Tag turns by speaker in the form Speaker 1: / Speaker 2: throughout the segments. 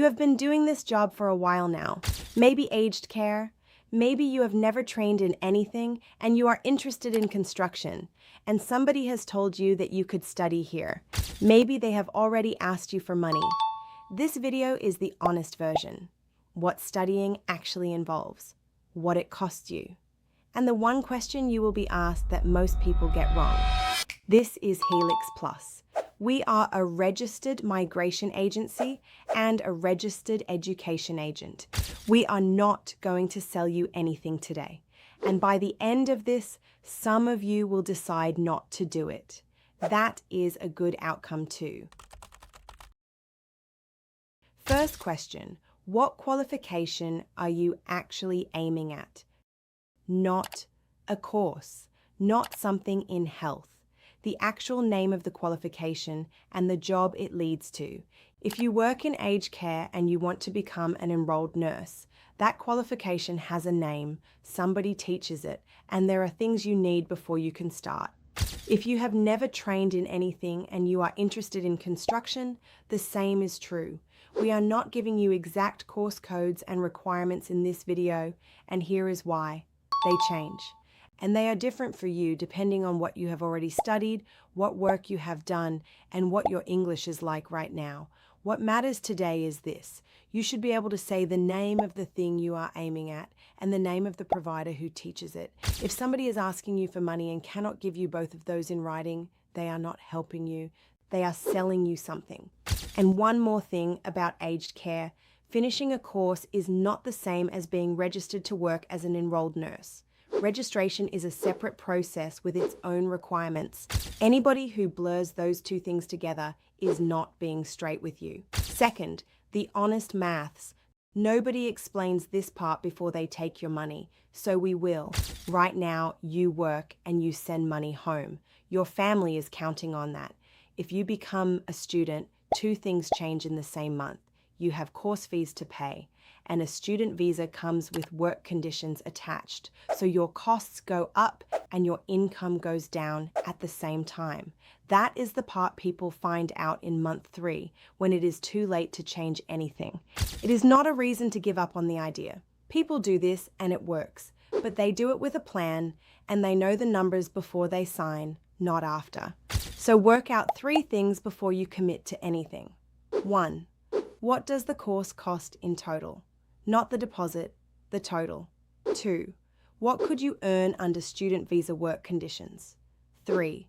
Speaker 1: You have been doing this job for a while now. Maybe aged care. Maybe you have never trained in anything and you are interested in construction, and somebody has told you that you could study here. Maybe they have already asked you for money. This video is the honest version. What studying actually involves, what it costs you, and the one question you will be asked that most people get wrong. This is Helix Plus. We are a registered migration agency and a registered education agent. We are not going to sell you anything today. And by the end of this, some of you will decide not to do it. That is a good outcome too. First question, what qualification are you actually aiming at? Not a course, not something in health. The actual name of the qualification and the job it leads to. If you work in aged care and you want to become an enrolled nurse, that qualification has a name, somebody teaches it, and there are things you need before you can start. If you have never trained in anything and you are interested in construction, the same is true. We are not giving you exact course codes and requirements in this video, and here is why. They change. And they are different for you depending on what you have already studied, what work you have done, and what your English is like right now. What matters today is this. You should be able to say the name of the thing you are aiming at and the name of the provider who teaches it. If somebody is asking you for money and cannot give you both of those in writing, they are not helping you. They are selling you something. And one more thing about aged care. Finishing a course is not the same as being registered to work as an enrolled nurse. Registration is a separate process with its own requirements. Anybody who blurs those two things together is not being straight with you. Second, the honest maths. Nobody explains this part before they take your money, so we will. Right now, you work and you send money home. Your family is counting on that. If you become a student, two things change in the same month. You have course fees to pay, and a student visa comes with work conditions attached. So your costs go up and your income goes down at the same time. That is the part people find out in month 3, when it is too late to change anything. It is not a reason to give up on the idea. People do this and it works, but they do it with a plan and they know the numbers before they sign, not after. So work out 3 things before you commit to anything. 1. What does the course cost in total? Not the deposit, the total. 2. What could you earn under student visa work conditions? 3.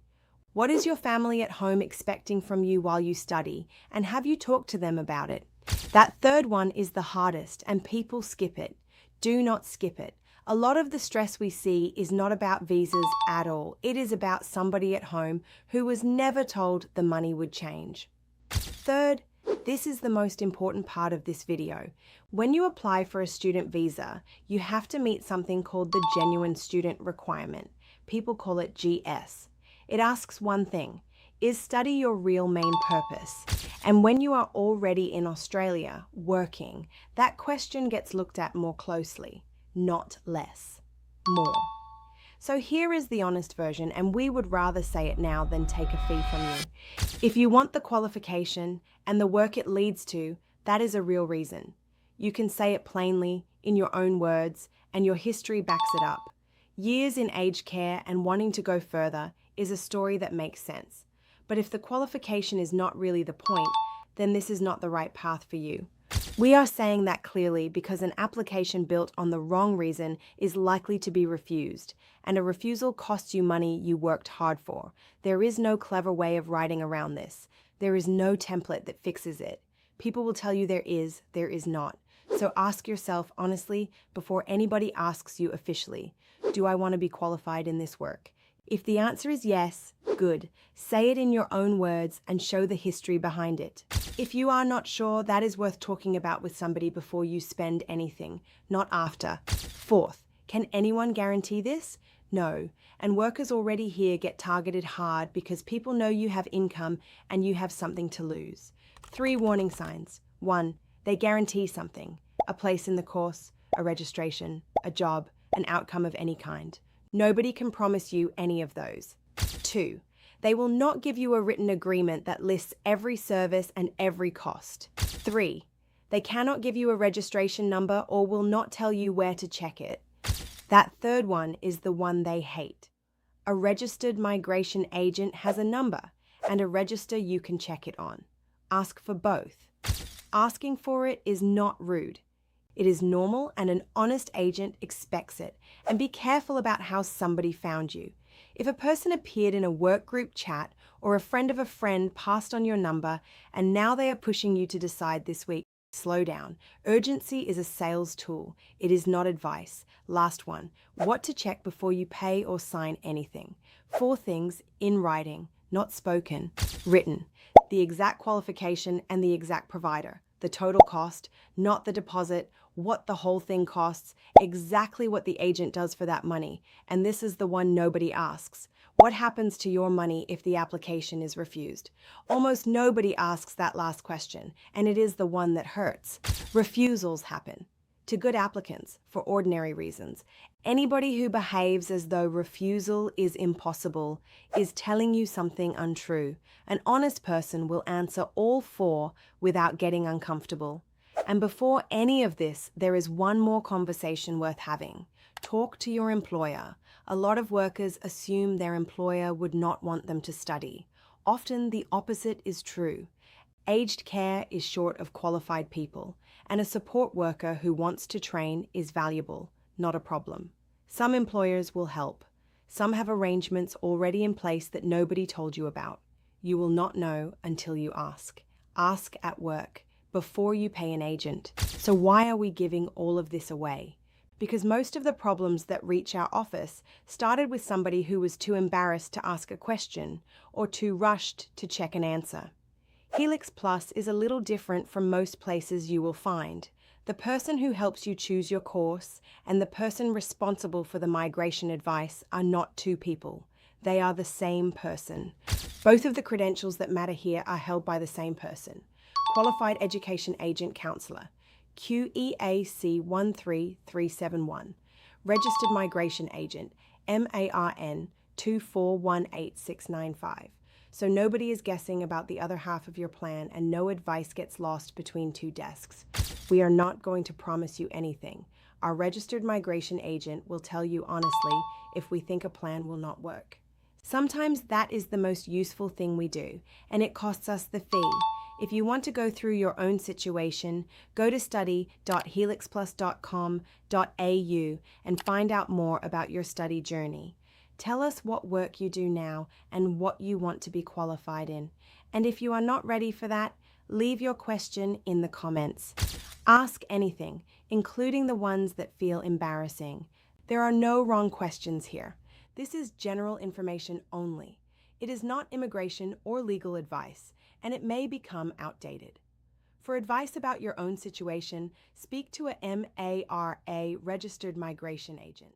Speaker 1: What is your family at home expecting from you while you study, and have you talked to them about it? That third one is the hardest, and people skip it. Do not skip it. A lot of the stress we see is not about visas at all. It is about somebody at home who was never told the money would change. Third, this is the most important part of this video. When you apply for a student visa, you have to meet something called the Genuine Student Requirement. People call it GS. It asks one thing: is study your real main purpose? And when you are already in Australia, working, that question gets looked at more closely, not less, more. So here is the honest version, and we would rather say it now than take a fee from you. If you want the qualification and the work it leads to, that is a real reason. You can say it plainly, in your own words, and your history backs it up. Years in aged care and wanting to go further is a story that makes sense. But if the qualification is not really the point, then this is not the right path for you. We are saying that clearly because an application built on the wrong reason is likely to be refused, and a refusal costs you money you worked hard for. There is no clever way of writing around this. There is no template that fixes it. People will tell you there is not. So ask yourself honestly before anybody asks you officially, do I want to be qualified in this work? If the answer is yes, good. Say it in your own words and show the history behind it. If you are not sure, that is worth talking about with somebody before you spend anything, not after. Fourth, can anyone guarantee this? No. And workers already here get targeted hard because people know you have income and you have something to lose. 3 warning signs. 1, they guarantee something. A place in the course, a registration, a job, an outcome of any kind. Nobody can promise you any of those. 2, they will not give you a written agreement that lists every service and every cost. 3, They cannot give you a registration number or will not tell you where to check it. That third one is the one they hate. A registered migration agent has a number and a register you can check it on. Ask for both. Asking for it is not rude. It is normal and an honest agent expects it. And be careful about how somebody found you. If a person appeared in a work group chat or a friend of a friend passed on your number and now they are pushing you to decide this week, slow down. Urgency is a sales tool. It is not advice. Last one, what to check before you pay or sign anything. 4 things in writing, not spoken, written. The exact qualification and the exact provider. The total cost, not the deposit, what the whole thing costs, exactly what the agent does for that money. And this is the one nobody asks. What happens to your money if the application is refused? Almost nobody asks that last question, and it is the one that hurts. Refusals happen to good applicants for ordinary reasons. Anybody who behaves as though refusal is impossible is telling you something untrue. An honest person will answer all 4 without getting uncomfortable. And before any of this, there is one more conversation worth having. Talk to your employer. A lot of workers assume their employer would not want them to study. Often the opposite is true. Aged care is short of qualified people, and a support worker who wants to train is valuable, not a problem. Some employers will help. Some have arrangements already in place that nobody told you about. You will not know until you ask. Ask at work, before you pay an agent. So why are we giving all of this away? Because most of the problems that reach our office started with somebody who was too embarrassed to ask a question or too rushed to check an answer. Helix Plus is a little different from most places you will find. The person who helps you choose your course and the person responsible for the migration advice are not 2 people. They are the same person. Both of the credentials that matter here are held by the same person. Qualified Education Agent Counselor, QEAC 13371. Registered Migration Agent, MARN 2418695. So nobody is guessing about the other half of your plan and no advice gets lost between 2 desks. We are not going to promise you anything. Our registered migration agent will tell you honestly if we think a plan will not work. Sometimes that is the most useful thing we do, and it costs us the fee. If you want to go through your own situation, go to study.helixplus.com.au and find out more about your study journey. Tell us what work you do now and what you want to be qualified in. And if you are not ready for that, leave your question in the comments. Ask anything, including the ones that feel embarrassing. There are no wrong questions here. This is general information only. It is not immigration or legal advice, and it may become outdated. For advice about your own situation, speak to a MARA registered migration agent.